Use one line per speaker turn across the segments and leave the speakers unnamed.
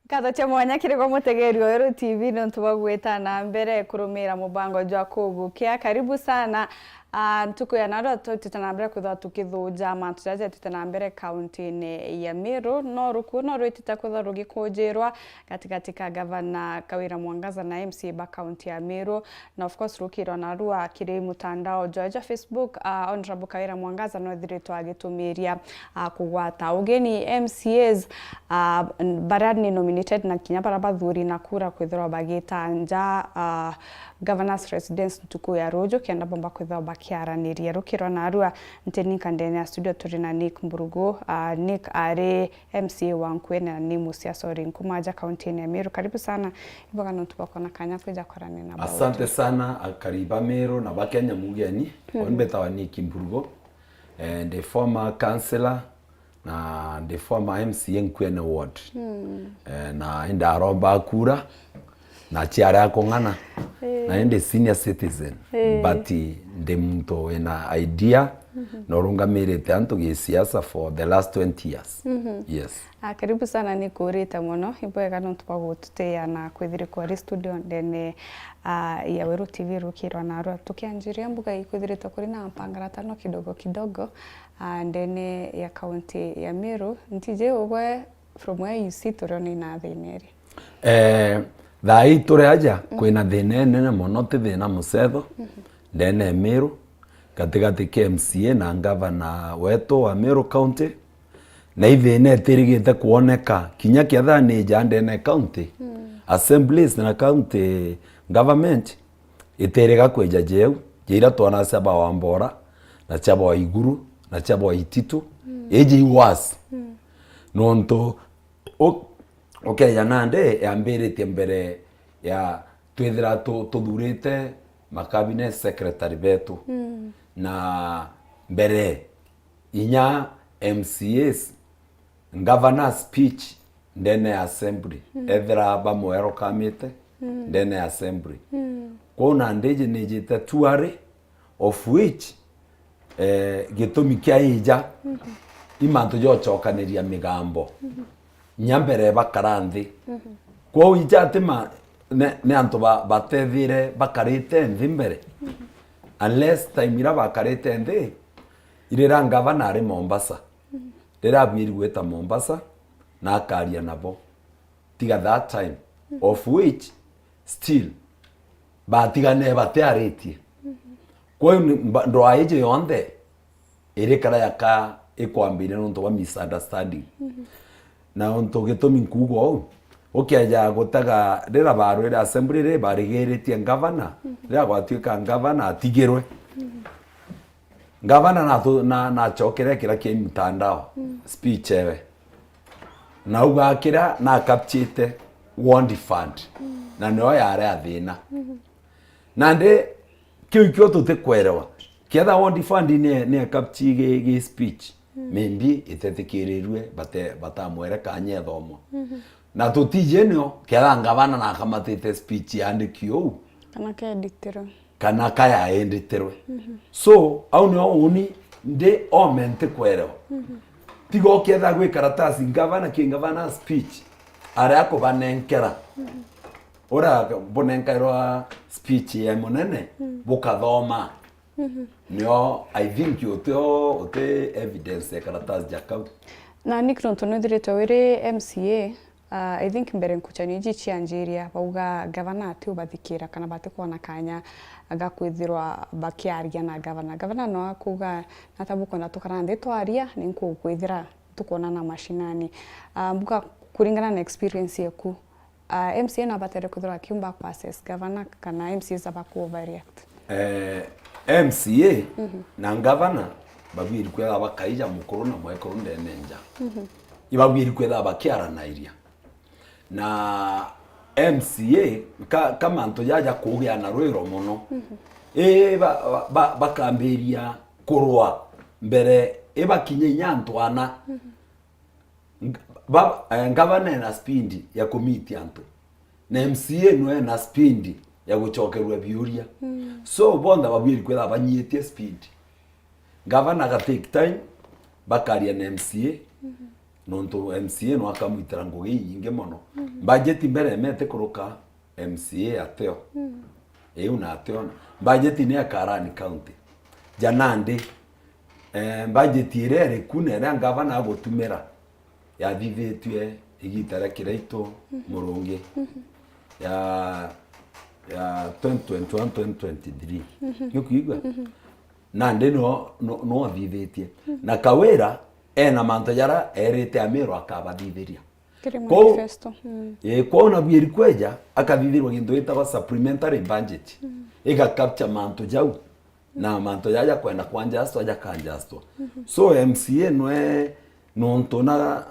Katha cha mwanya kirego mutegerio Ero TV nontuba gweta na mbere kurumira mubango jwa kugukia. Karibu sana. Tuko ya naro tutanambere kutha tukithuja mantu jaje tutanambere county ya Meru no ruku no rwitita kutha rugikujirwa katika gavana Kawira Mwangaza na MC ba county ya Meru, na of course rukiro na rua kiri mutandao jwa Facebook. Honorable Kawira Mwangaza no thiritwa agitumiria kugwata ugeni MCAs barani nominated na kinya barabathuri na kura kwithirwa bagita nja Governor's Residence Ntuku ya Rojo kianda bomba kwithirwa bakiaraniria rukiro na arua ntenika ndene ya studio turina Nick Mburugo. Nick are MCA wa Nkwene na ni musiasori Nkumaja county ya Meru. Karibu sana iboga notubako na kanya kuja korane na bawo.
Asante sana kariba Meru na bakenya mugeni onbeta wa Nick Mburugo, the former councillor na the former MCA Nkwene ward na inda roba kura na chiara yako ngana na ende senior citizen but the mto ena idea norunga mirete anto gisiasa for the last 20 years. Yes.
Karibu sana ni kurita muno iboega ntubago tuteya na kwithiri kwa studio ndene ya Weru TV rukiro na ro tukianjiria mbuga ikwithirita kuri na mpangarata no kidogo ndene ya county ya Meru. Ntije ogwe from where you sit uroni na thineri
thai tore aja kwina thine nene muno ti thina mucetho ndene Meru katikati ke MCA na gavana wetu wa Meru county na ithine tirigite kuoneka kinya kiathani ja ndene county assemblies na county government iteriga kweja jeu jira twana saba wa Mbora na chaba wa Iguru na chaba wa Ititu eji was nonto okay yanande yambirite mbere ya twithira tuthurite makabine secretary betu na mbere inya MCAs governor speech ndene assembly ethira ba mwero kamite ndene assembly kona ndeje nejita tuare of which gitumi kia ija imanto jo chokaniria migambo nyambere bakaranthi kwa wijate ma ne anto batethire bakarite nthi mbere unless time ira bakarite nthi irira gavana ari Mombasa rira bwiri gweta Mombasa na akaria nabo tiga that time of which still batigane batearitie kwa ndo aije yonde ire kara yaka ekwambire nto wa misunderstanding na onto gitumi nkugo okiaja gotaga rira baru ira assembly re barigeretie gavana rira gwatuika gavana atigirwe gavana na chokere kira ki mtandao speech ewe na ugakira na capchite ward fund na no yare athina na nde kyo tutekwerewa kiatha ward fund ne capchige gi speech maybe itetekerirwe batamwere kanye thomo na tutijenio kiatha gavana na kamatite speech yandikio kana kaya enditerwe so au no uni nde omente kwerewa tigo kiatha gwe karatasi gavana speech arako banenkera ora bonenkairwa speech ya monene bukathoma no I think ote evidence karatasi jakau
na nikronto no direto wire MCA. I think mbere nkuchani chianjiria bauga gavana ati ubathikira kana batikona kanya agakwithirwa bakiaria na gavana no akuga natabuko na tukarande twaria ninku kwithira tukona na mashinani mbuka kuringana na experience yaku MCA na batere kuthira kiumba passes gavana kana MCA zabaku overreact
MCA na gavana babiri kwela bakaija mukuru na mwekuru ndenenja ibabiri kwela bakiara na iria na MCA kama nto yaja kugia na rwiro muno bakamberia kurwa mbere bakinye nyantwana gavana na spindi ya komiti anto na MCA no na spindi ya guchokerwa biuria so bonda babiri kwela banyitie speed gavana ga take time bakaria na MCA nonto MCA no akamwitira ngugi nyinge mono budget mbere mete kuruka MCA ateo una ateo budget ni akarani county janande budget irere kunera ngavana agotumera ya vivetwe igitara kiraito murungi ya 2021 2023 yukuigwa nande no avivetie na kawera ena manto yara erete amero akabathitheria
manifesto
kwa na bwiri kweja akathithirwa gintu gitagwa supplementary budget iga capture manto jau na manto yaja kwenda kwanjasto aja kanjasto so MCA no ntona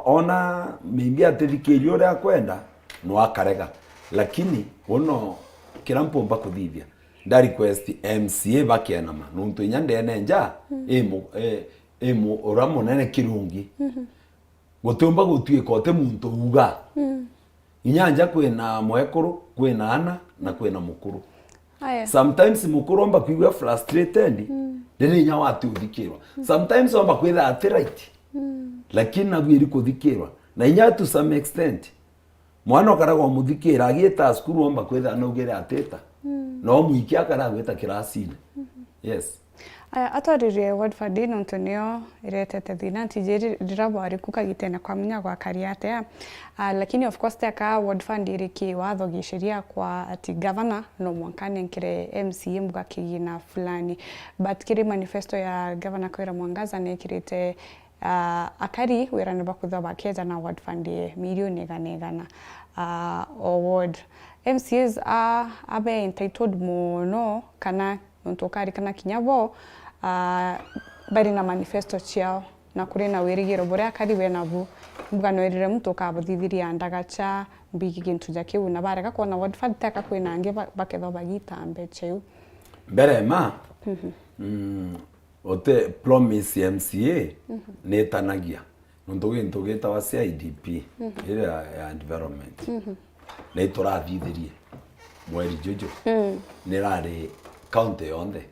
ona maybe atethikirio ria kwenda no akarega lakini ono kira mpomba kuthithia nda request MCA bakienama nuntu inyandene nja emo oramo nene kirungi gutumba gutwika ote muntu uga inyanja kwina mwekuru kwina ana na kwina mukuru sometimes mukuru omba kwigwa frustrated ndene nya watu uthikirwa sometimes omba kwitha at right lakini nabwiri kuthikirwa na inya to some extent mwana okaragwa muthikira agieta skuru omba kwitha nogere ateta no mwiki akaragweta kirasine yes
atwaririe Woodford nontonio iretete thina tijeri dirabari kukagitena kwa munya gwa kariate lakini of course teka Woodford iriki watho gisheria kwa ati governor no mwankane nkire MCA mugakigina fulani but kiri manifesto ya governor Kawira Mwangaza nekirite akari wirane bakutha bakeja na Woodford milioni ganegana award MCAs abe entitled muno kana ntokari kana kinyabo bari na manifesto ciao na kuri na wirigiro buria kari we nabu mbugano irire mtu kabuthithiria ndagacha mbigi gintu jakiu na barega kona Woodford taka kwina nge baketho bagitambe cheu
mbere ma ote promise MCA netanagia nundu gintu gitawa CIDP ire ya environment na iturathithirie mweri jojo nirari county yonde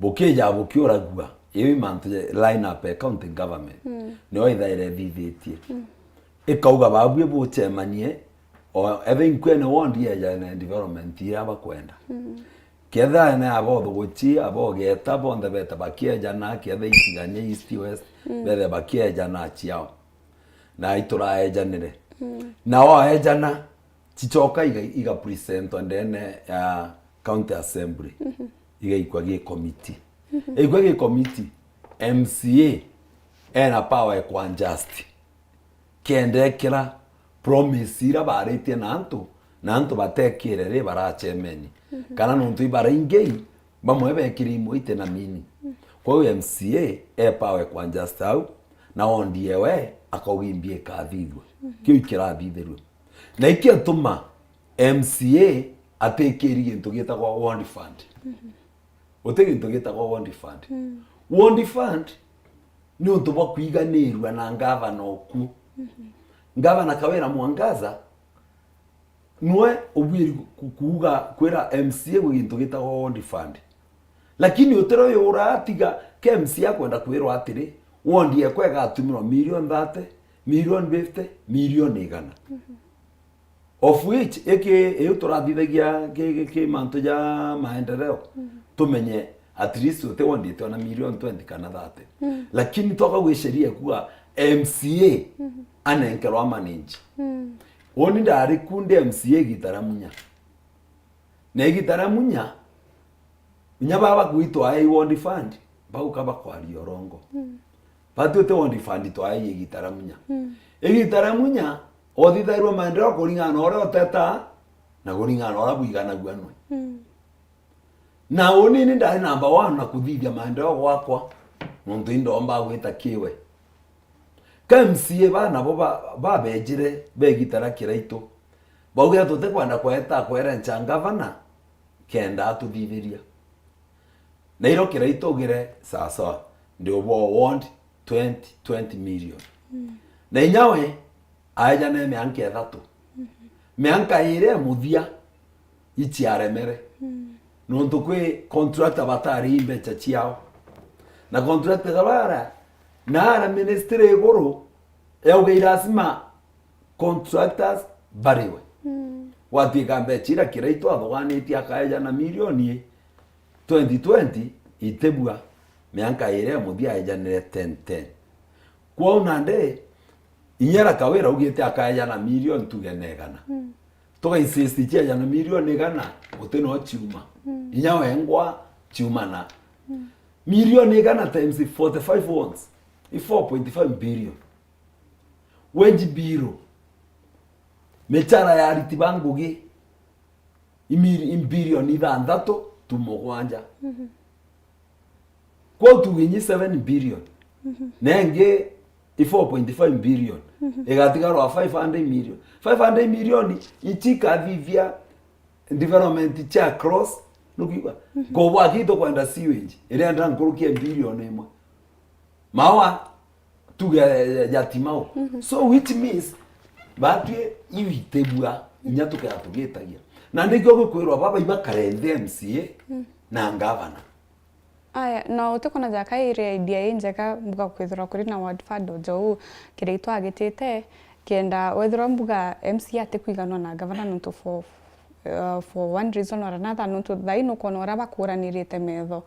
bukeja bukioragua iwi mantu line up county government no ithaire thithitie ikauga babue buchemanie o even kwene wondi ya development ya bakwenda ketha na abotho guchi abogeta bonde beta bakieja na ketha itiganye east west bethe bakieja na chiao na ituraejanire na waejana chichoka iga present ndene ya county assembly igaikwa gi committee igwa gi committee MCA ena power kwa just kendekera promise ira barete nantu batekirere barachemeni kana nuntu ibara ingei bamwe bekiri muite na mini kwa hiyo MCA power kwa just au na ondiewe akawimbie kathithwe kio ikirathitherwe na ikiatuma MCA atekeri gintu gitagwa Ward Fund otegi gintu gitagwa Ward Fund Ward Fund ni untu bwa kwiganirwa na ngavana oku ngavana Kawira Mwangaza nwe obwiri kuuga kwera MCA gwe gintu gitagwa Ward Fund lakini utero yo uratiga ke MCA kwenda kwirwa atiri wondi ekwega atumiro million 30 million 50 million igana of which turathithagia ke manto ja maendeleo tumenye at least ute wondi tona million 20 kana 30 lakini toka gwisheria kuwa MCA anenkerwa manage woni ndari kunde MCA gitaramunya na gitaramunya nyababa kuitwa ai Ward Fund baukaba kwali orongo batu te Ward Fund to ai gitaramunya gitaramunya othithairwo maendeleo kuringana ore oteta na kuringana ora buigana gwanwe na oni ni ndari number 1 na kuthithia maendeleo gwakwa nuntu indomba gwita kiwe KMCA bana bo babejire begitara kiraito baugira tote kwanda kweta kwera nchangavana kenda atuthithiria na iro kiraito gire sasa ndio bo want 20 million na inyawe aja na mianka ethatu mianka ire muthia ichiaremere nuntu kwi contract abatari imbecha chiao na contract gabara na ministry iguru yauga irasima contractors bariwe watika mbechira kiraitwa thogani akaeja na milioni 2020 itebua mianka ire muthia ejanire 10 kwa unande inyara kawira ugite akaeja na milioni tugenegana toka insist chia jana milioni gana uteno chuma inya wengwa chuma na milioni gana times 45 ones 4.5 billion wenji biro mechara ya ritibangugi imbilioni ithandatu tumugwanja kwa tuginyi 7 billion nenge 4.5 billion egatigarwa 500 million ichika vivia development cha cross nukiwa go wakito kwenda sewage ile ndran kurukia billion imwe mawa tuga yatimao so which means batwe iwitebua inyatuka yatugetagia na ndikyo gukwirwa baba ibakarende MCA na governor
aya no utukona jaka ire idea injeka mbuga kwithura kuri na ward fund jo kireitwa agitete kenda wethura mbuga MCA atekwiganwa na governor nto for one reason or another nto thaino kono raba kuranirite metho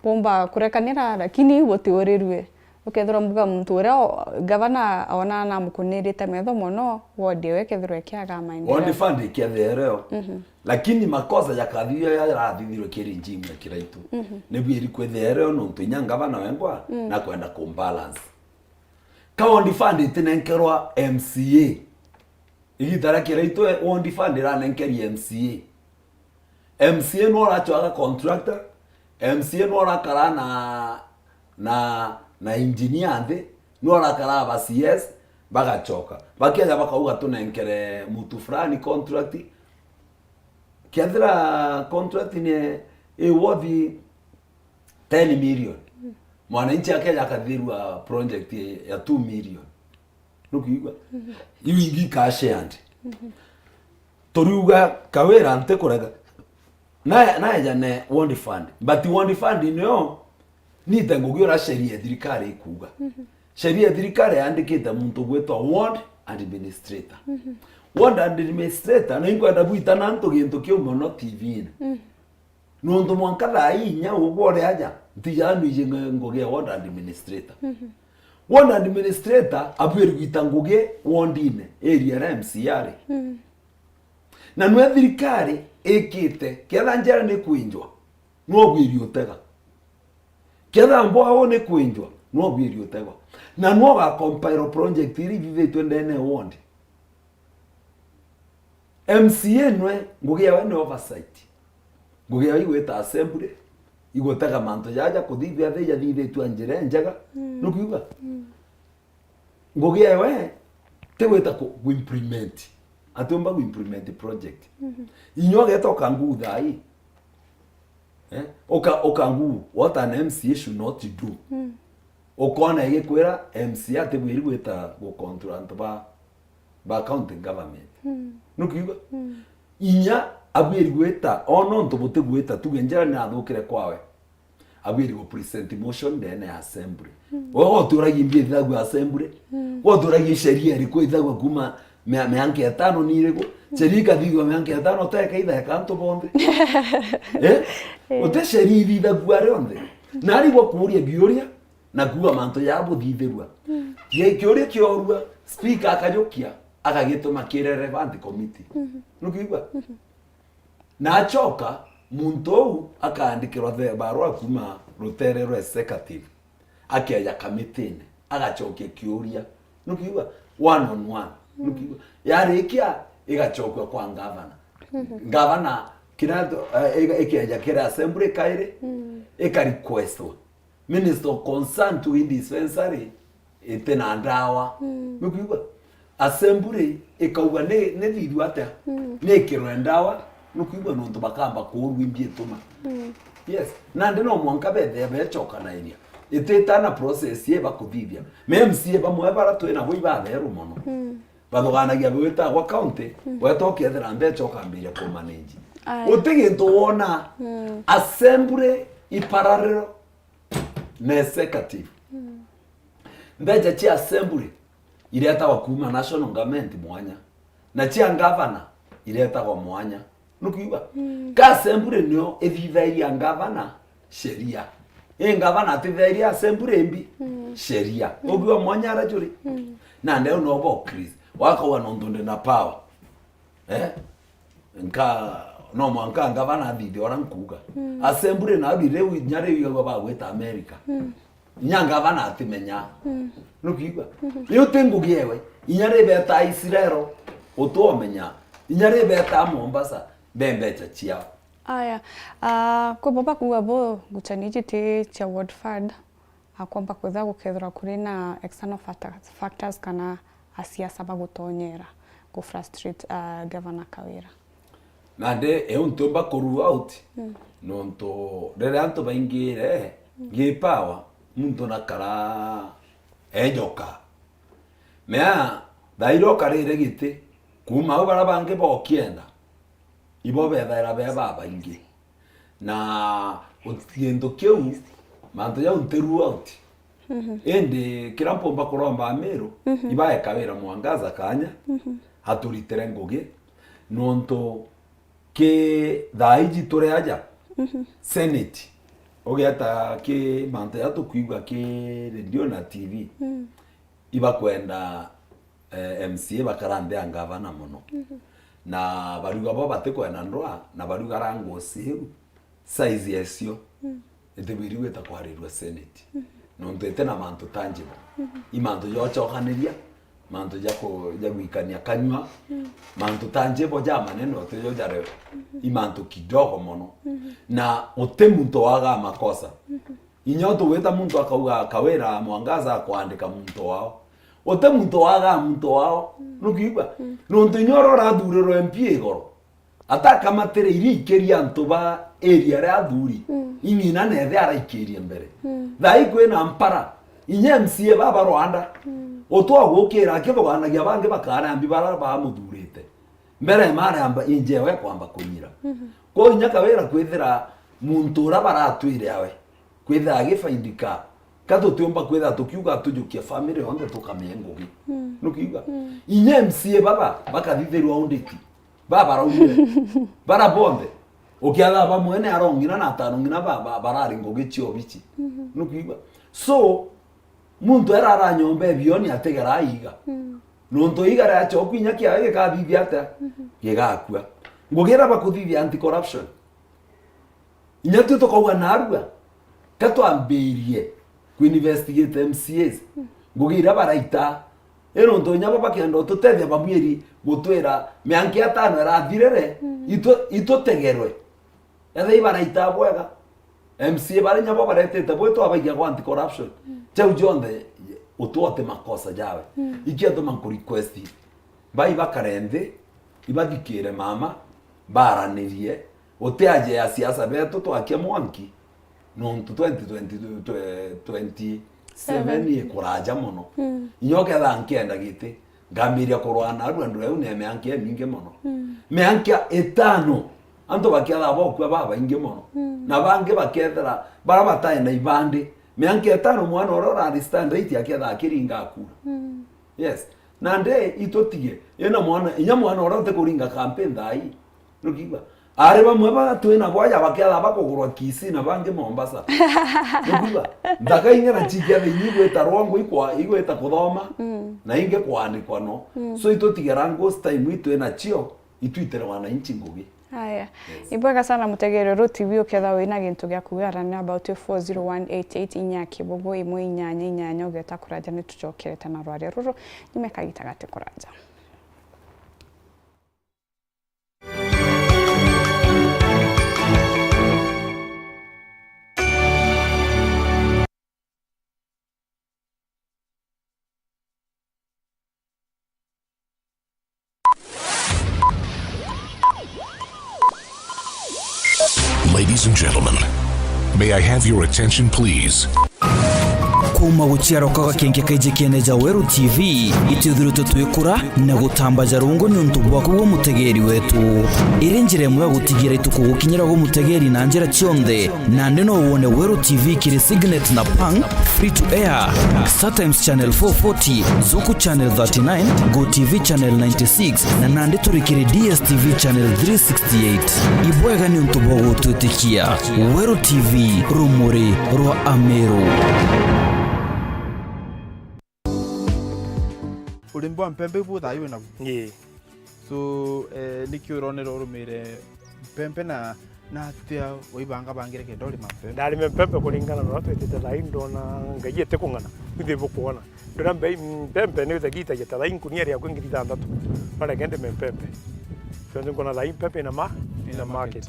bomba kurekanira lakini wotiurirwe ukethura mbuga muntu uria governor ona na mukunirite metho mono ward wekethura ekiaga maendeleo
ward fund ikiathereo lakini makosa yakathio yarathithirwe kirinjimu ya kiraitu nibwo iri kwethereo no ntunya governor wengwa na kwenda kumbalance ka ward fund itinenkerwa MCA igitara kiraitu ward fund iranenkeria MCA no rachoaga contractor MCA no rakara na engineer ndi no rakara ba CS bagachoka bakiaja bakauga tunenkere mutu fulani contract kiathira contract ni worth 10 million mwananchi akaja akathirwa project ya 2 million nukiigwa iwingi cash and toriuga kawera ante kurega na jane ward fund but ward fund no ni tangugira sheria thirikari ikuga sheria thirikari yandikite muntu gwetwa ward administrator ward administrator na ingwenda buita na nto gintu kio mono TV no ndo mwanka thai nya ugore aja ntijanu ije ngoge ward administrator ward administrator abwiri gwita ngoge wardine area ya MCR na nwe thirikari ekite ketha njara ni kwinjwa no gwiri utega ketha mbo aone kwinjwa no gwiri utega na no ga compile project iri vive twendene ward MCA nwe ngugia wane oversight ngugia igweta assembly igotaka manto yaja kuthithia theja thithe tu njire njaga nukiuga ngugia we teweta ku implement atomba ku implement project inyoga etoka ngutha ai okangu what an MCA should not do okona igikwira MCA tebwiri gweta go control ba county government nukiuga inya abwiri gweta ono ntobote gweta tugenjera na thukire kwawe abwiri go present motion then assembly wo turagi mbie thagwa assembly wo turagi sheria liko ithagwa kuma meanke etano ni irego serika thigwa meanke etano teka itha kanto bonde ote sheria ithagwa ronde nari go kuria biuria na kuwa manto yabo thitherwa ye kiuria kiorua speaker akajokia akagituma kire relevant committee nukiigwa na achoka muntu akaandikirwa the barua kuma rutere rwa executive akeja committee agachokia kiuria nukiigwa one on one nukiigwa yarikia igachokwa kwa governor kinato ekeja kira assembly kaire eka request minister concerned to dispensary itena ndawa nukiigwa assembly ikauga ne thithu ata ne kirwe ndawa nukiigwa nonto bakamba kurwimbie tuma yes na ndino mwanka bethe bechoka na iria ititana process ye bakuthithia MCA bamwe baratwena boi batheru mono bathoganagia bwita gwa county wetoke ethera mbechoka mbire ku manage utiginto wona assembly ipararero na executive mbeca cia assembly iretagwo kuma national government mwanya na cia governor iretagwo mwanya nukiuga ka assembly nio ithithairia governor sheria governor atithairia assembly mbi sheria ogwa mwanya arajuri na ndeo no bo Chris wakawa nondonde na power nka no mwanka governor thithi ora nkuga assembly na bire nyare yo ba gweta America nyanga bana atimenya nukiuga yo tengo giewe inyare beta Israel utomenya inyare beta Mombasa bembecha chia
aya kwa baba kuwa bo guchaniji te cha ward fund akwamba kwetha gukethura kuri na external factors kana asiasa bagutonyera go frustrate governor Kawira
nande untomba koru out nonto rere anto baingire gipawa muntu nakara ejoka mea dairo karire gite kuma bara bange bokienda ibo bethaira be baba ingi na utiendo keu manto ya unteru out ende kirampomba koromba amero ibae Kawira mwangaza kanya haturitere ngoge nonto ke daiji tore aja senate ogeta ke manto ya tukuigwa ke radio na TV iba kwenda MCA bakarande angavana muno na baruga bo batekwena ndwa na baruga rango siu size yesio etebiriwe takwarirwa senate nonto etena manto tangible imanto yochokaniria manto jako jagwikania kanywa manto tangible ja maneno teyo jare imanto kidogo mono na otemuntu waga makosa inyoto weta muntu akauga Kawira mwangaza kuandika muntu wao otemuntu waga muntu wao nukiba nonto nyoro radurero MP igoro ataka matere iri ikeria ntoba area ra thuri ingina nethe ara ikeria mbere thai kwena mpara inye MCA baba Rwanda otwa gukira kiboganagia bange bakara ambi bara ba muthurite mbere mare amba injewe kwamba kunyira ko nya Kawira kwithira muntu ura baratwire awe kwithira agifaindika kato tiomba kwithira tukiuga tujukia family onde tukamengogi nukiuga inye MCA baba bakathithirwa ondiki baba raumire bara bonde ukiaga bamwene arongina na tarongina baba barari ngogi chio bichi nukiuga so muntu erara nyombe bioni ategera iga nonto iga ra chokwinya kia ka bibi ata gigakua ngogera bakuthithia anti corruption inyatu to kauga narua kato amberie ku investigate MCAs ngogira baraita nonto nyaba bakendo tutethia bamwiri gutwira mianki atano erathirere ito tegerwe ethe baraita bwega MCA bari nyabo baretete bweto abagia kwa anti corruption chau jonde utuote makosa jawe ikiato man request bai bakarende ibadikire mama baranirie oteaje ya siasa beto to akia mwanki no 2027 ye kuraja mono inyoke thankienda gite ngamiria kurwana arwandu eu ne meankia minge mono meankia etano anto bakiala bokwa baba inge mono na bange bakethera bara bataye na ibande meankia etano mwana orora understand rate yake thakiringa akura yes na nde itotige ena mwana inya mwana orote kuringa campaign thai nukiba ari bamwe batwena boya bakiala bakogorwa Kisii na bange Mombasa nukiba ndaka ingera chikia thinyigwe tarwango igweta kuthoma na inge kwandikwa no so itotige rango time itwena chio itwitere wananchi ngugi
haya yes. Ibwega sana mutegerero TV uketha wina gintu gya kugarana about 40188 inyaki bogo imwe inyanya ogeta kuraja ne tucokereta na rware ruru nimekagita gate kuraja.
Ladies and gentlemen, may I have your attention, please? kuma guciara kwa kenke kaije keneja Weru TV itithurite twikura na gutambaja rungu ni untu bwako bwo mutegeri wetu irenjire mwe gutigira itukugukinyira go mutegeri na njira cionthe na ndino wone Weru TV kiri Signet na Pang free to air StarTimes channel 440 Zuku channel 39 Go TV channel 96 na nandi turikiri DSTV channel 368 ibwega ni untu bwo gututikia Weru TV rumuri rwa Ameru.
Ulimbo mpembe butha iwe nabu.
Ye.
So nikyo ronero rumire mpembe na tia oibanga bangire ke ndoli mpembe.
Ndali mpembe kulingana na watu tete la indo na ngaye te kungana. Ndivyo bokuona. Ndona mpembe ni uzagita yeta la inkunieri ya kwingirita ndatu. Bale kende mpembe. Fendo kuna la mpembe na market.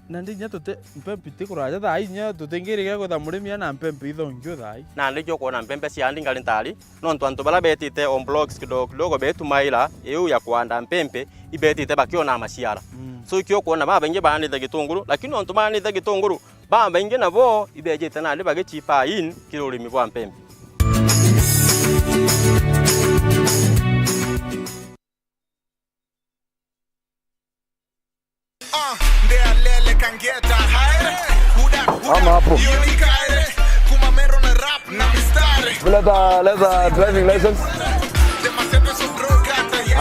Na ndi nya tote mpembe tikuraja thai nya tutengere go tha murimi na mpembe ithongyo thai
na ndi jo kuona mpembe cia ndi ngali ntali no ntwantu bala betite on blogs kidogo betu maila eu ya kuanda mpembe ibetite bakiona maciara so ikyo kuona baba inge bani tha gitunguru lakini ontu bani tha gitunguru baba inge nabo ibejete na ndi bagichipa in kirurimi bwa mpembe.
Ama hapo. Leta driving license.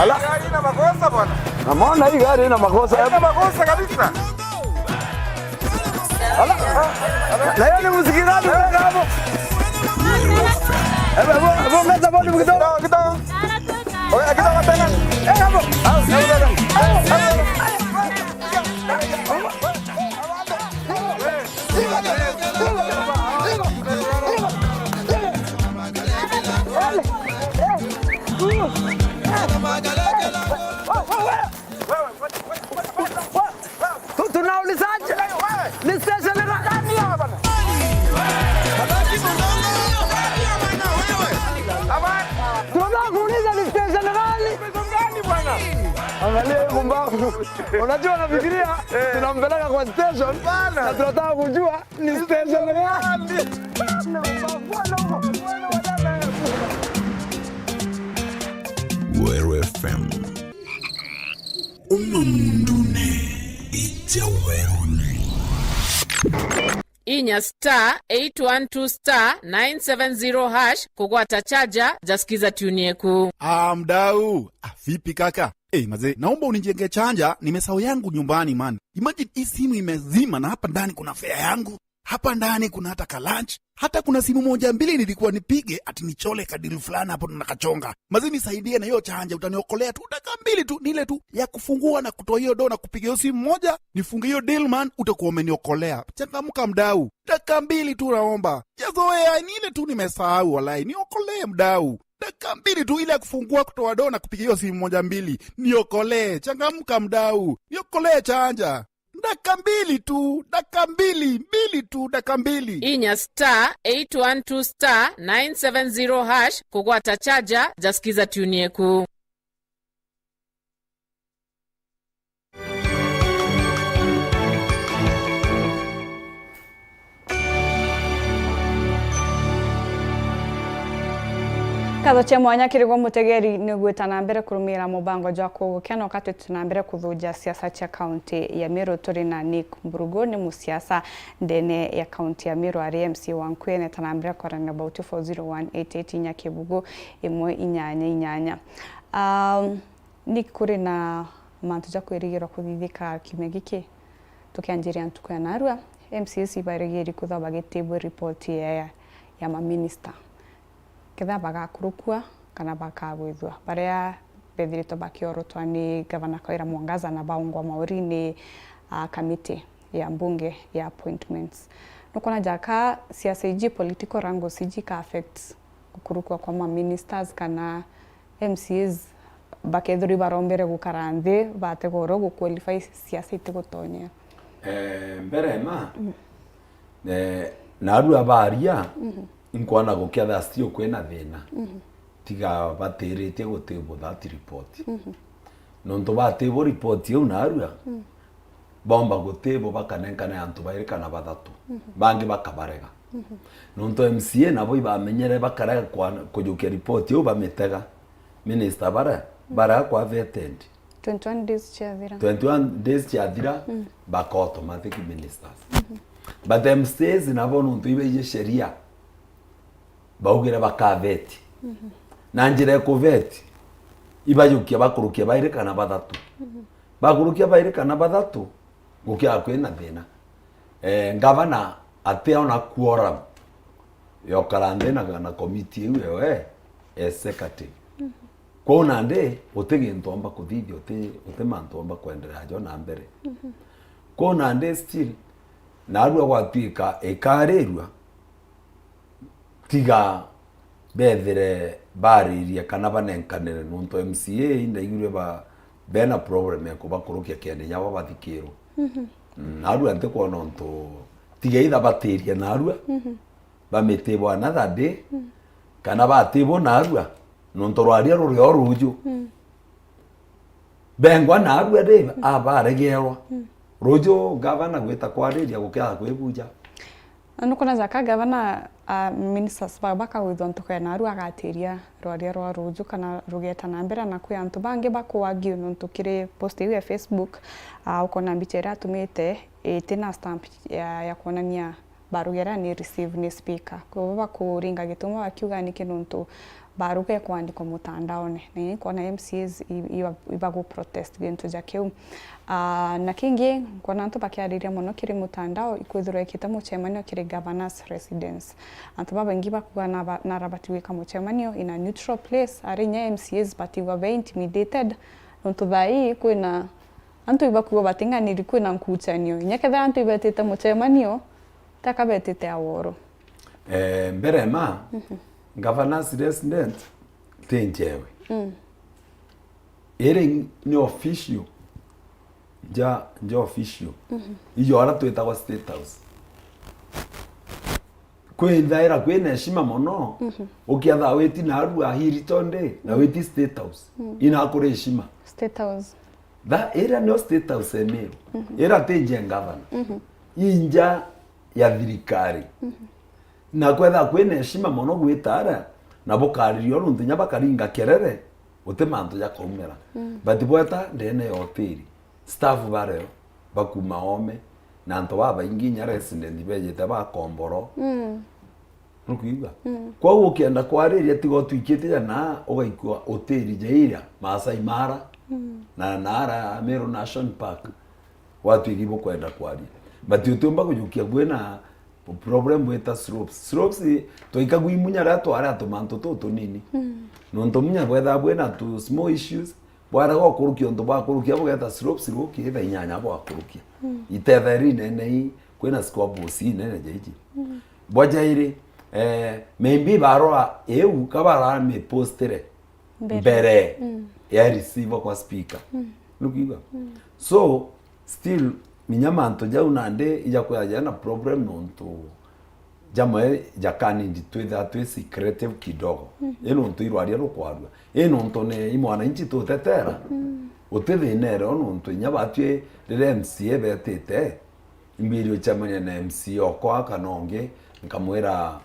Ala.
gari ina makosa bwana.
Naona hii gari ina makosa.
Ina makosa kabisa.
Ala. Leo ni muziki gani hapo? Hapo meza bodi kidogo. Oya kidogo tena. Hapo. Tunaulizaje? Ni station gani hapa bana? Tunataka kuuliza ni station gani bwana? Angalia hiyo mbavu. Unajua nafikiria tunampeleka kwa station na tunataka kujua ni station gani.
Weru FM Umundune Ija Weruni
Inya *812*970# kugwata chaja jasikiza tune yeku.
Mdau, vipi kaka? Maze, naomba unijenge chanja, nimesahau yangu nyumbani man. Imagine hii simu imezima na hapa ndani kuna fare yangu. Hapa ndani kuna hata ka lunch. Hata kuna simu moja mbili nilikuwa nipige ati nichole kadiri fulani hapo nakachonga. Maze nisaidie na hiyo chanja, utaniokolea tu dakika mbili tu, nile tu ya kufungua na kutoa hiyo do na kupiga hiyo simu moja, nifunge hiyo deal man, utakuwa umeniokolea. Changamka mdau. Dakika mbili tu naomba. Jazoea nile tu nimesahau walai. Niokolee mdau. Dakika mbili tu ile ya kufungua kutoa do na kupiga hiyo simu moja mbili. Niokolee. Changamka mdau. Niokolee chanja. Dakika mbili tu, dakika mbili tu, dakika mbili.
Inya *812*970# kugwata chaja jasikiza tune yeku.
Katho cha mwanya kirigwa mutegeri nigwita na mbere kurumira mubango jwa kugukena katwite na mbere kuthuja siasa cha county ya Meru turi na Nick Mburugo ni musiasa ndene ya county ya Meru RMC wankwene na mbere korana about 40188 nya kibugo imwe inyanya Nick kuri na mantu ja kwirigira kuthithika kimegiki tukianjiria ntuko ya narua MCC barigiri kuthaba gitable report ya ma minister ketha bagakurukua kana bakagwithwa baria bethirito bakiorotwa ni gavana Kawira Mwangaza na baungwa mauri ni committee ya mbunge ya appointments nukona jaka siasa iji political rango siji ka affect kukurukua kwa ma ministers kana MCs bakethuri barombere gukaranthi bategoro guqualify siasa itegutonya
mbere ma na aru abaria inkwana gukia stio kwena thina tiga batirite gutebo that report nonto batebo report yo narua bomba gutebo bakanenkana antu bairikana bathatu bangi bakabarega nonto MCA nabo ibamenyere bakarega kujukia report yo bametega minister bara kwa vetted
21 days chathira
21 days chathira baka automatic ministers but MCAs nabo nonto ibe sheria baugire bakaveti na njire kuveti ibajukia bakurukia bairikana bathatu bakurukia bairikana bathatu gukia kwina thina gavana atia ona quorum yo karande na committee iwe secretary kwa nande utege ntomba kuthithia uti mantomba kuendelea jo na mbere kwa nande still na arua gwatuika ikarirwa tiga bethere baririe kana banenkanire nonto MCA ndaigire ba bena problem yako bakurukia kende nyabo bathikiro narua nte kwa nonto tiga itha batiria narua bametebwa another day kana batebwo narua nonto rwaria rurio ruju bengwa narua de abaregerwa ruju gavana gwita kwariria gukia kwibuja
Nukona zaka gavana ministers baka withon tuko na ru agatiria rwaria rwa ruju kana rugeta na mbere na kwi antu bange bakwagiu nontu kire post ya Facebook ukona mbichera tumite tena stamp ya kuonania barugera ni receive ni speaker kwa bakuringa gitumo akiuga ni kinontu baruge kwandika mutandaone ni kona MCAs ibago protest gintu jakeu na kingi kona antu bakiariria muno kiri mutandao ikwithura ikita muchemanio kiri governors residence antu babangi bakuga na rabatiwika muchemanio in a neutral place arinya MCAs batiwa be intimidated nontu thai kwina antu ibakuga batinganiri kwina nkuchanio nyaketha antu ibetete muchemanio takabetete aworo
mbere ma governors resident tenjewe ere ni official ja official iyo ara twetagwa state house kwithaira kwina heshima muno ukiatha weti na aru ahiritonde na weti state house ina kure heshima
state house
da era no state house emero era tenje governor inja ya thirikari na kwetha kwina heshima muno gwitara na bukaririo rundu nya bakaringa kerere utemanto ya kumera but bweta ndene hoteli staff bareo bakuma ome na nto baba inginya resident bejete bakomboro nukuiga kwa ukienda kwariria tigo twikite na ugaikwa hoteli jeira Masai Mara na Nara Meru National Park watu igibo kwenda kwaria but utumba kujukia bwena problem with slopes toika gwimunya rato ara tomanto toto nini nonto munya bwetha bwena tu small issues bwara go kurukio ndo bakurukia bweta slopes ruki hetha inyanya bwakurukia itetheri nene kwena squabbles nene jeji bwajaire maybe baroa eu kabara me postere bere ya receive kwa speaker lukiga so still minyamanto jau nande ija kuya na problem nonto jamwe jakani nditwetha twe secretive kidogo nonto irwaria rukwarwa nonto ne imwana inchi tutetera utethine ro nonto nyabatwe rire MCA betete imbirio chamanya na MC okwa kanonge nkamwera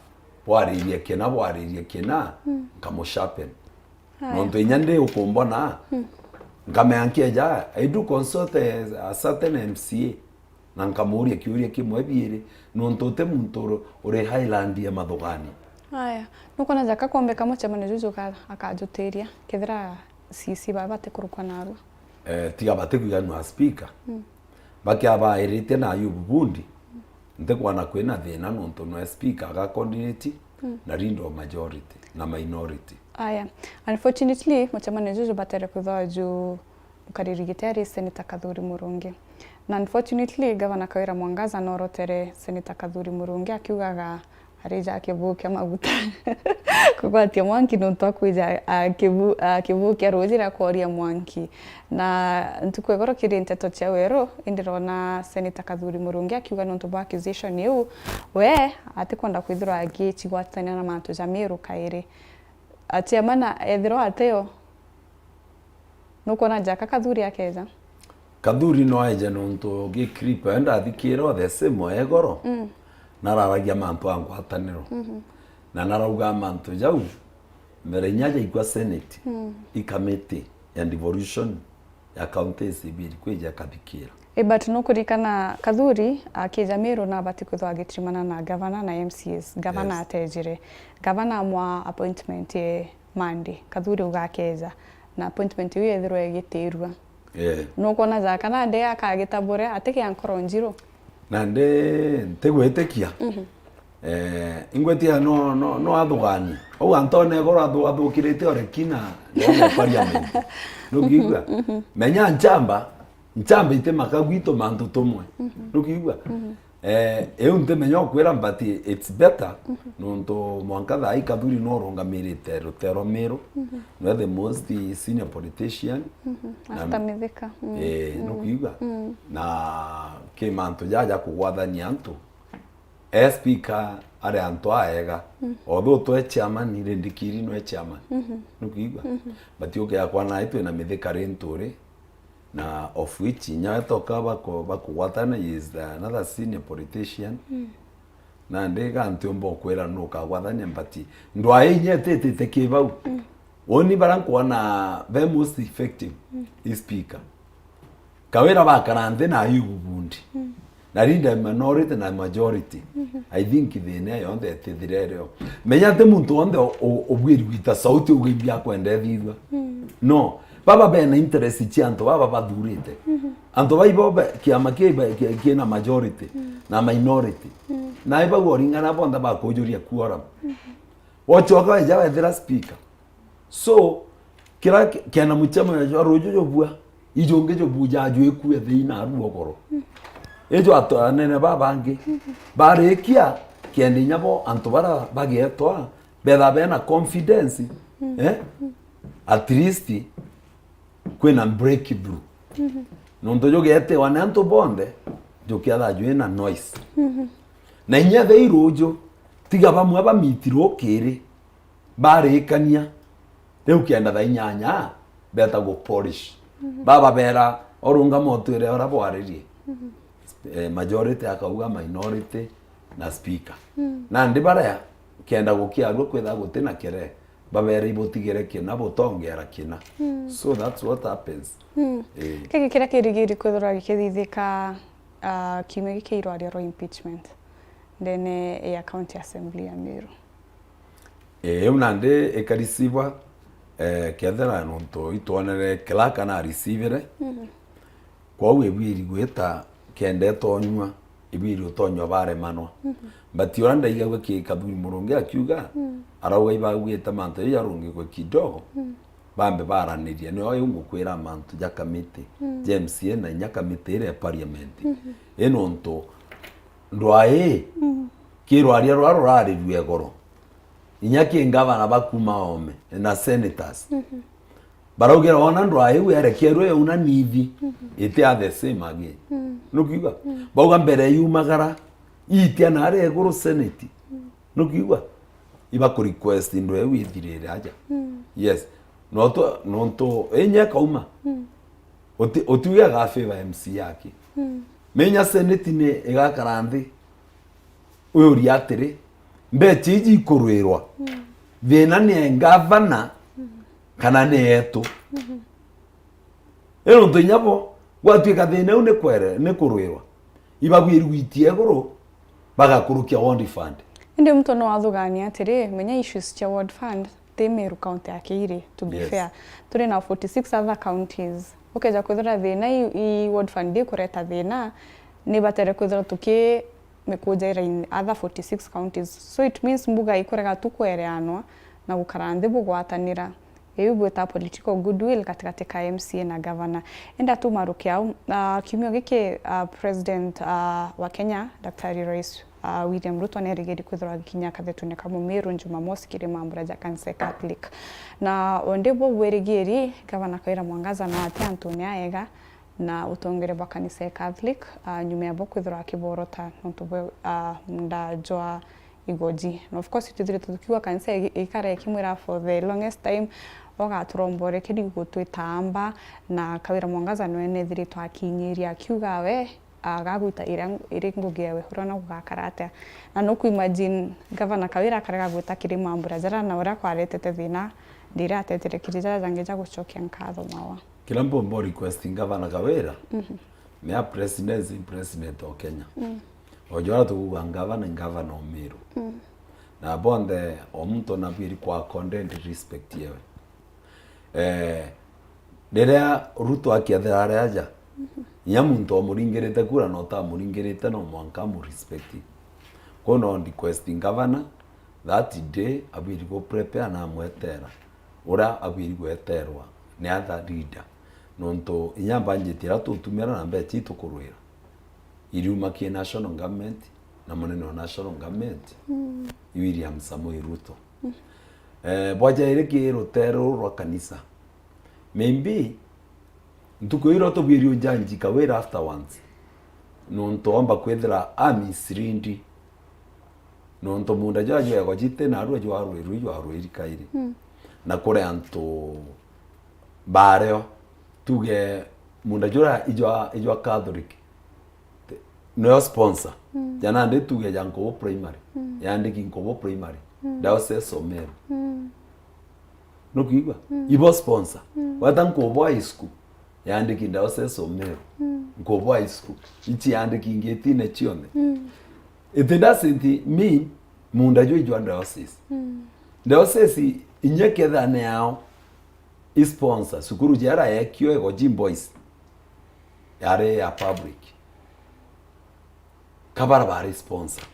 bwaririe kena nkamushapen nonto inyande ukumbona ngameankia ja I do consult a certain MCA na nkamuria kiuria kimwe biire nonto te muntu uri Highland ya mathogani
aya nuko na jaka kombe kama chamane juju akajuteria kethira CC baba te kurukwa naru
tiga bate kuyanwa speaker bakiaba irite na Ayubu Bundi nte kwana kwena thina nonto no speaker aga coordinate na rindo majority na minority
aya unfortunately muchamane juju batere kuthoa juu ukaririgitari Senator Kathuri Murungi na unfortunately Governor Kawira Mwangaza norotere Senator Kathuri Murungi akiugaga arija akivukia maguta kugwatia Mwangi nonto akwija akivukia rojira kwaria Mwangi na ntukwegoro kirinte to chawero indirona Senator Kathuri Murungi akiuga nonto ba accusation yu we atikonda kwithira agikigwatania na mantu jamiru kaire atiamana ethiro ateo nuko na jaka Kathuri akeza
Kathuri no aje nonto gi creep enda thikiro the same egoro nararagia mantu a ngwataniro na narauga mantu jau mbere nyaja ikwa senate ikamete ya devolution ya county civil kweja kathikira
but no kurikana Kathuri akija Meru na bati kuthwa agitrimana na governor na MCs governor atejire governor mwa appointment ye Monday Kathuri ugakeja na appointment yu ethirwo egitirwa no kona za kana nde akagitabure ateke ankoro njiro
na nde ntegwetekia ingwetia no athugani o Antone goro athukirite orekina no parliament no kigwa menya nchamba ite makagwito mantu tumwe no kigwa nte menya kwera mbati it's better nonto mwankatha Kathuri no rongamirite Rutero Meru no the most senior politician
atamithika
no kigwa na ke mantu jaja kugwathania antu speaker are antu aega although to chairman ni ndikiri no chairman no kigwa but yoke yakwa na itu na mithika rentore na of which nyatoka bakugwatana is another senior politician na ndega ntiombo kwera no kagwathania mbati ndwaye nyetete kibau oni baranko na the most effective speaker kawera bakarande na yubundi na leader minority na majority I think thine yonde tithirero menyate muntu onde obwiri gwita sauti ugimbia kwende thithwa no baba bena interest chianto baba badurite anto baibo kiama kiena majority na minority na iba goringana bonda ba kujuria kuora ochoka ya thira speaker so kira kiana muchama ya rojo bua ijonge jo buja ajwe ku ethina aru okoro ejo atonene baba ngi barekia kiendi nyabo anto bara bagetwa betha bena confidence at least kwena breakthrough nonto jogete wananto bonde jokiatha jwena noise na inya theirojo tiga bamwe bamitiro kiri barekania reu kienda tha inyanya beta go polish baba bera orunga motu ire ora bwaririe majority akauga minority na speaker na ndi bara kienda gukiagwo kwetha gutena kere babere ibotigere kina botongera kina so that's what happens
keke kira kirigiri kwethora gikithithika kiumia gikiirwo aria ro impeachment then ya county assembly ya Meru
unande ekarisibwa kethera nonto itwanere kelaka na receiver kwa webiri gweta kende tonywa ibiri utonywa bare manwa but yoranda igagwe ki Kathuri Murungi akiuga arauga ibagwita manto yarungi kwa kidogo bambe baranirie ni oyo ngukwira manto ja committee James na nyakamite ire parliament enonto ndwae kirwaria rwari rwegoro inyaki ngavana bakuma ome na senators baraugira ona ndwae werekerwe una nivi ite are the same again nukiwa bauga mbere yumagara itia na are eguru senate nukiwa iba ku request ndwe withirire aja yes nonto enye kauma otuya ga favor MC yake menya senate ne igakarandi uyu riatire mbetiji kurwirwa thina ni governor kana ne eto ero ntonyabo gwatuika thina une kwere ne kurwirwa ibagwirwitie goro bagakurukia ward fund
ndi mtu no athugania atiri menya issues cha ward fund the Meru county akiri to be fair turi na 46 other counties ukeja kwithira thina I ward fund di kureta thina ni batere kwithira tuki mekujera in other 46 counties so it means mbuga ikorega tukwereanwa na gukarande bugwatanira eyubweta political goodwill katikati ka MCA na governor enda tu marukia kiumio giki president wa Kenya Daktari Rais William Ruto nerigeri kwithira gikinya kathetune kama Meru Jumamosi kiri mambura ja kanisa Catholic na ondebo werigeri governor Kaira Mwangaza na ati Antone aega na utongere bwa kanisa Catholic nyume abo kwithira akiborota ntubo ndajwa igoji and of course itithire tukiwa kanisa ikare kimwira for the longest time oga turombore kidi gutwitamba na Kawira Mwangaza nwene thiri twakinyiria akiuga we agaguta iri ngugewe urona gugakarate na no ku imagine Governor Kawira karega gwita Kirima Mburazara na ura kwaretete thina ndira atetere kirija zangeja gucokia nkatho mawa
kila mbombo requesting Governor Kawira mea president o Kenya ojora tuguga Governor Omiru na bonde omuntu na biri kwa content respect yewe Derea Ruto akiathara aja muntu omuringirite kura no ta muringirite no mwanka mu respect kono requesting Governor that day abiri go prepare na mwetera ura abiri gweterwa ni other leader nonto inyamba njitira tutumira na mbe titu kurwira iriuma ki national government na moneno national government William Samoei Ruto bwaja ireki rotero rwa kanisa maybe ntukwira to bwirio janji Kawira afterwards nonto amba kwethira amisirindi nonto munda jaje yako jite na arwa jwaru irikairi na kore anto bareo tuge munda jora ijwa Catholic no sponsor jana nde tuge janko primary yandiki nko primary dawse somero no kiba ibo sponsor watanko boy school yandiki dawse somero nko boy school ichi yandiki ngetine chione it doesn't mean munda jwa dawse inyeke dhane yao sponsor sukuru jara yakio ego Jim Boys yare ya public kabara bari sponsor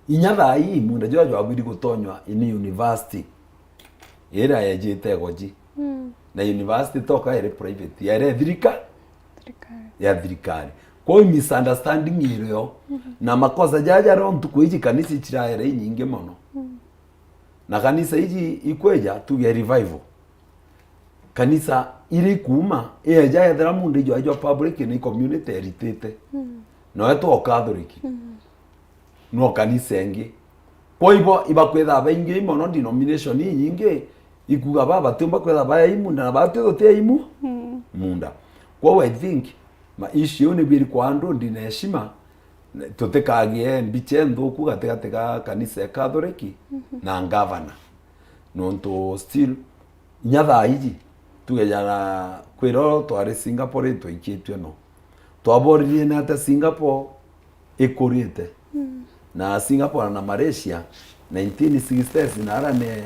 inyatha hii munda jwa abidi gutonywa ini university era yajite ego ji na university toka ere private yare ya thirikari kwa misunderstanding iriyo na makosa jaja ro ntuko iji kanisa chiraere nyinge mono na kanisa iji ikweja tuge revival kanisa iri kuma eja yethera mundu jwa public ni community eritete no eto Catholic no kanisa engi poibo ibakwetha baingi mono denomination nyingi ikuga baba tumba kwetha baya imunda na batu te imu munda kwa I think ma issue ni biri kwa ando ndine heshima tutekagie mbiche ndoku gateka kanisa ya Catholic na Governor nonto still nyatha iji tugejana kwiro twari Singapore toikitwe no twaboririe na ta Singapore ekorite na Singapore na Malaysia 1960s na ara ne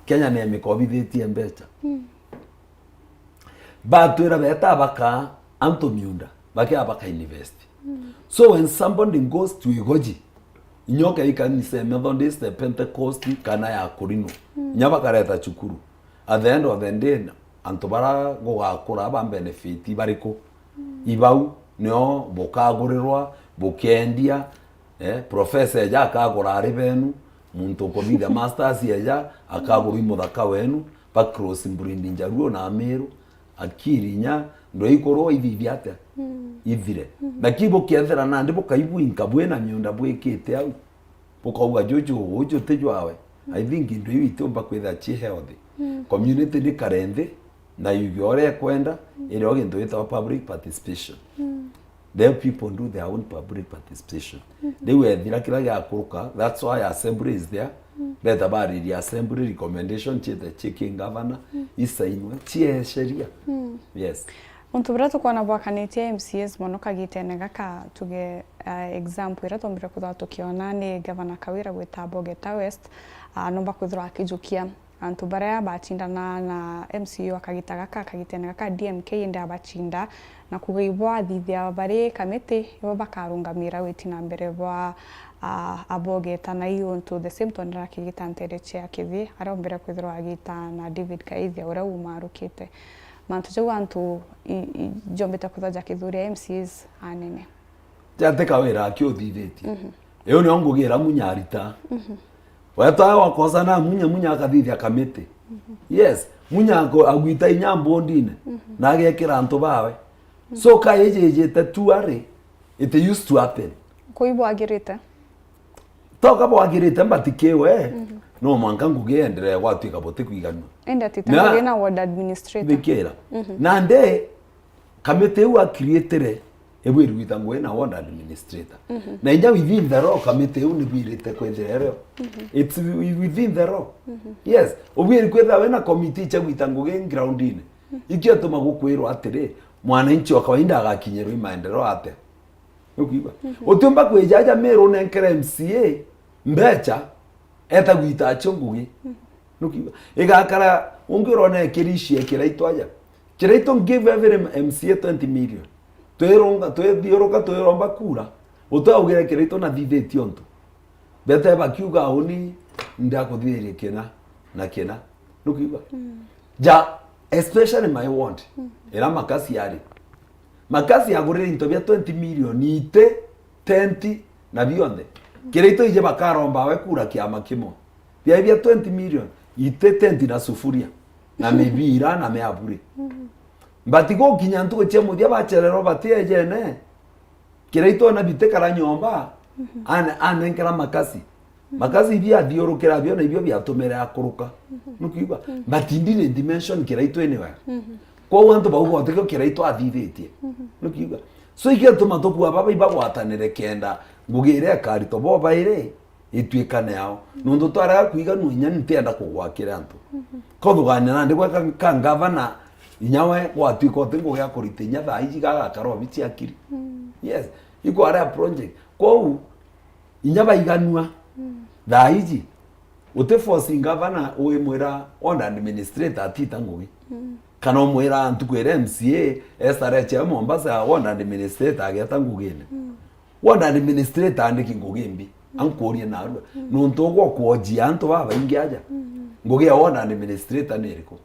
Kenya ne mikobithetie mbecha batwira beta baka Antomiunda baki abaka university so when somebody goes to Igoji inyoka ikanisa Methodist Pentecost kana ya Korino nyaba kareta chukuru at the end of the day antobara gogakura ba benefit bariko ibau no bokagurirwa bokendia professor ja akagura ari benu muntu komida masters ya akagura imodaka wenu pa cross mburindi njaruo na Ameru akirinya ndo ikoro iviviate ivire nakibo kiethera na ndipo kaibu inkabwena myunda bwekete au bokauga jojo ojo tejwawe I think ndo itomba kwetha chi healthy community ni karende na yugore kwenda ile ogendo ita public participation the people do their own public participation they were kila ya kuruka that's why assembly is there better bari the assembly recommendation to the checking governor isainwe tie sheria yes
Untu brato kwa na bwakanitie MCS mono kagitene gaka tuge example ira tombira kutha tukiona ni Governor Kawira gwita Bogeta West nomba kuthira akijukia antu baria bachindana na MCU akagita gaka akagitene gaka DMK inde abachinda na kugeibwa thithia bari kamete ibo bakarungamira wetina mbere bwa Abogeta na iyo untu the same tonera akigita ntereche akithi ara mbere kuthira agita na David Kaithia ura umarukite mantu jo antu jombeta kuthaja kithuria MCs anene
jate Kawira akio thitheti eyo ni ongugira munyarita weta wakosa na munya akathithia kamete yes munya agwita inyambo ndine na agekira antu bawe so kayeje tatuare it used to happen
kuibo agirite
toka bo agirite mbatikiwe no mwanka ngugendere gwatuika bote kwiganu
enda titangire na ward administrator
bikira na nde kamete wa createre ebwe ruita ngwe na ward administrator na inja within the law committee uni birite kwenderero it's within the law yes obwe kwetha wena committee cha gwita nguge ground ine ikio tuma gukwirwa atiri mwananchi wa kawaida agakinyerwa imaendeleo ate ukiba utumba kwejaja mero nenkere MCA mbecha eta gwita chongugi nukiba igakara ungirone kirishie kiraitwaja kiraito give every MCA 20 million tweronga twethioroka twiromba kura utawugire kiraito na thitheti onto bete bakiuga oni ndakuthirie kena na kena nukiba ja especially my want era makasi yari makasi yagurire into bya 20 million ite 10 na bionde kiraito ije bakaromba we kura kiama kimo bya 20 million ite 10 na sufuria na mebira na meabure batiko kinyantu ko chemo dia bacherero batie jene kiraito na bitekara nyomba ane nkera makasi bia diorokera byo na ibyo byatomera akuruka nukiba batindire dimension kiraito enewe kwa wantu bawo batiko kiraito athithetie nukiba so iketuma tokuwa baba ibagwatanire kenda ngugire akarito bo baire itwikane yao nundu twara kuiga nunya ntenda kugwakira antu koduganya nandi kwa kangavana inyawe watwiko tengo ya kuritinya tha iji gaga karo bichi akiri yes iko ara project kwa inyaba iganua tha iji ute forcing governor we mwera on administrator atita ngugi kana mwera antu kwere MCA SRH ya Mombasa on administrator ageta ngugine on administrator andiki ngugimbi ankorie na arua nuntu gwo kwojia antu baba ingi aja ngugi on administrator neriko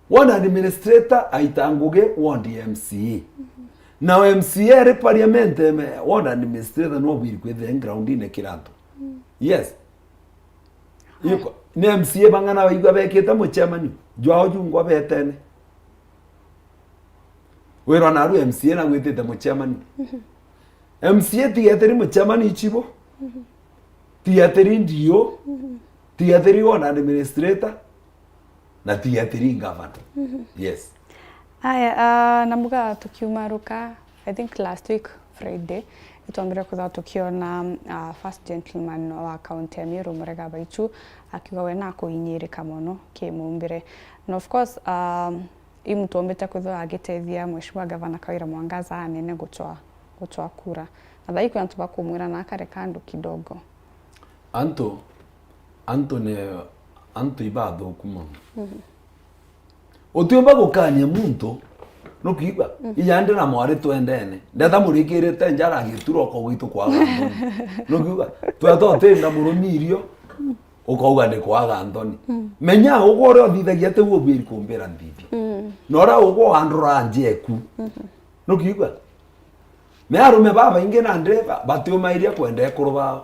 one administrator aitanguge one MCA now MCA re parliament one administrator no will with the ground in kiranto yes yuko ni MCA bangana baigwa beketa mu chairman jwao jungwa betene wero na ru MCA na gwetete mu chairman MCA tiateri mu chairman ichibo tiateri ndio tiateri one administrator na tiateri governor yes
aya namuga tukiumaruka I think last week Friday ituambira kutha tukiona first gentleman wa county ya Meru Murega Baichu akiwa wena kuinyirika muno kimumbire and of course imutombete kutha agitethia mheshimiwa governor Kawira Mwangaza anene gutoa kura na thaiku antu bakumwira na kare kandu kidogo anto
ibado kuma otiomba gukania muntu nukiba iyande na mwari twendene ndeta murikirite njara gituro ko gwitu kwa gandoni nukiba twatotenda murumirio ukauga ndi kwa gandoni menya ugore othithagia te ubiri kumbira ndithi nora ugo handura njeku nukiba me arume baba inge na ndeva batiumairia kwenda kuruba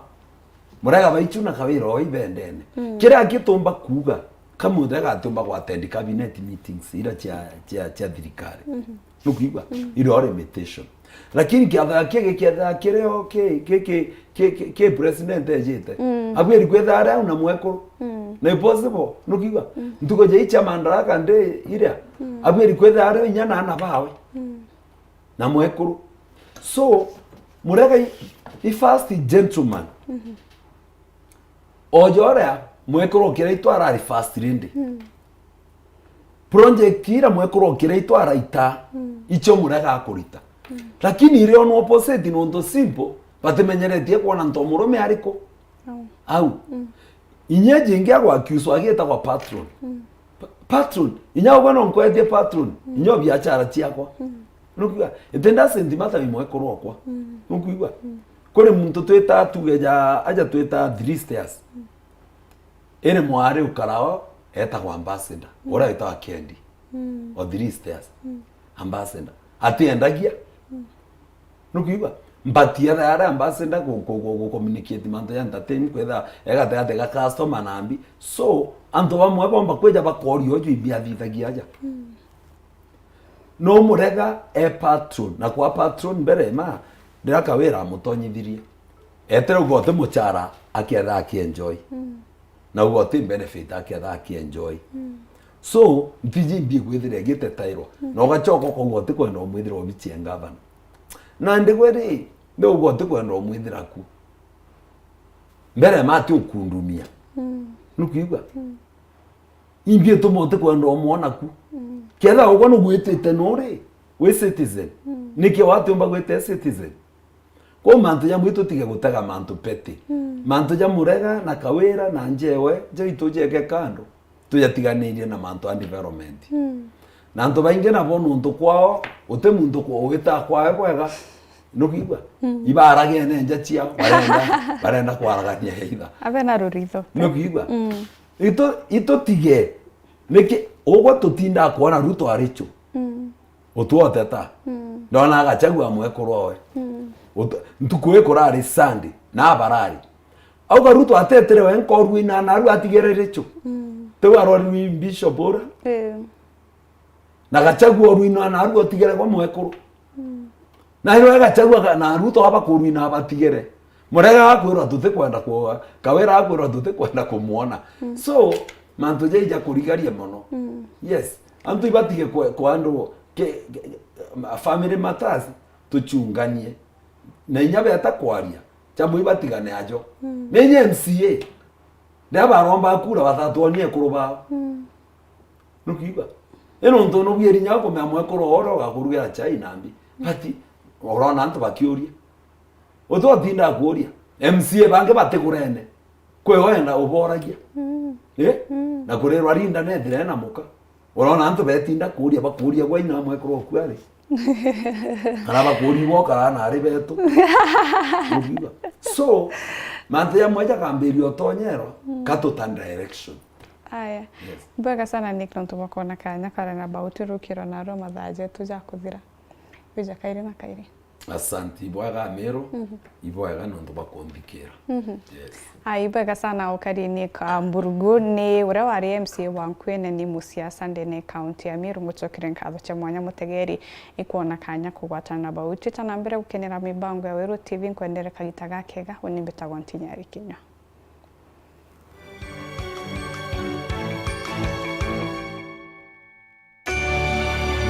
Murega Baichu na Kawira oibendene kira gitumba kuga kamuthe gatumba gwa attend cabinet meetings ira cha thirikari nukiba iro limitation lakini kiatha kire okay ke president ejete abweri kwetha ara una mweko na impossible nukiba ntuko je icha mandaraka nde ira abweri kwetha ara nyana na bawe na mweko so Murega i first gentleman ojorea mwekoro kiraitwara ari fast rende project ira mwekoro kiraitwara ita icho Murega akurita lakini ile on opposite no simple batemenyeretie kuona ntomurume ariko au inyeje ingia kwa accuse ageta kwa patron inyago bano nkwete patron inyo biachara chiakwa nukiwa itenda sentimata mwekoro okwa nukiwa kore muntu tweta tugeja aja tweta 3 stairs ene mware ukarao eta kwa ambassador ora eta kendi o 3 stairs ambassador atiendagia nukiba mbatia ara ambassador go communicate manto ya entertain kwetha egate ga customer nambi so anto bamwe bomba kweja bakori ojo ibia thithagia aja no Murega patron na kwa patron mbere ma ndaka wera mutonyithirie etere ugote muchara akiatha akienjoy na ugote benefit akiatha akienjoy so mpiji mbi gwithire gite tairo no gachoka ko ngote kwenda omwithira obichie ngavana na ndigweri ndo ugote kwenda omwithira ku mbere mati ukundumia nukiuga imbie tumote kwenda omwona ku kera ugo no gwitite nore we citizen niki watu mba gwite citizen ko mantu ya mwitu tige gutega mantu peti mantu ya murega na kawira na njewe je itujeke kando tuyatiganirie na mantu and development na nto bainge na bono nto kwao ute muntu kwa wita kwae kwega nukiuga ibarage ne nja chia barenda kwaragania heitha
abe na ruritho
nukiuga ito tige niki ogwa tutinda kuona Ruto aricho otuoteta ndona agachagua mwekorwowe ntukuwe korari Sunday na barari auga Ruto atetere we nkorwi na naru atigererecho tewa rori bishop ora na gachagua ruino na naru atigere kwa mwekoro na iro gachagua na Ruto aba korwi na abatigere murega akwira tute kwenda kwa kawera akwira tute kwenda kumuona so mantu jeija kurigaria mono yes antu ibatige kwa ndo family matters tuchunganie na inyabe atakwaria chamwe batigane ajo menye MCA ndaba romba kura batatuonie kuruba nukiba eno ntono bweri nyako memwe kororo gakurugira chai nambi bati orona antu bakiuria oto tinda kuria MCA bange batekurene kwewenda uboragia na kurerwa rinda ne direna muka orona antu betinda kuria bakuria gwa ina mwe koro kwari araba kuri boka na ari beto so mantu ya moja kambirio tonyero katutan direction
aya mbega sana Nick nontu bakona kanya karana bautirukiro na roma thaje tuja kuthira bija kaire na kaire
asante ibwaga mero ibwaga nontu bakombikira yes
mbega sana ukari Nick Mburugu ni ura wari MCA wa Nkwene ni musiasa ndene county ya Meru muchokire nkatho cha mwanya mutegeri ikuona kanya kugwatana bauti tana mbere gukenera mibango ya Weru TV nkwendere kagitaga kega unimbetagwa Ntinyari Kinywa.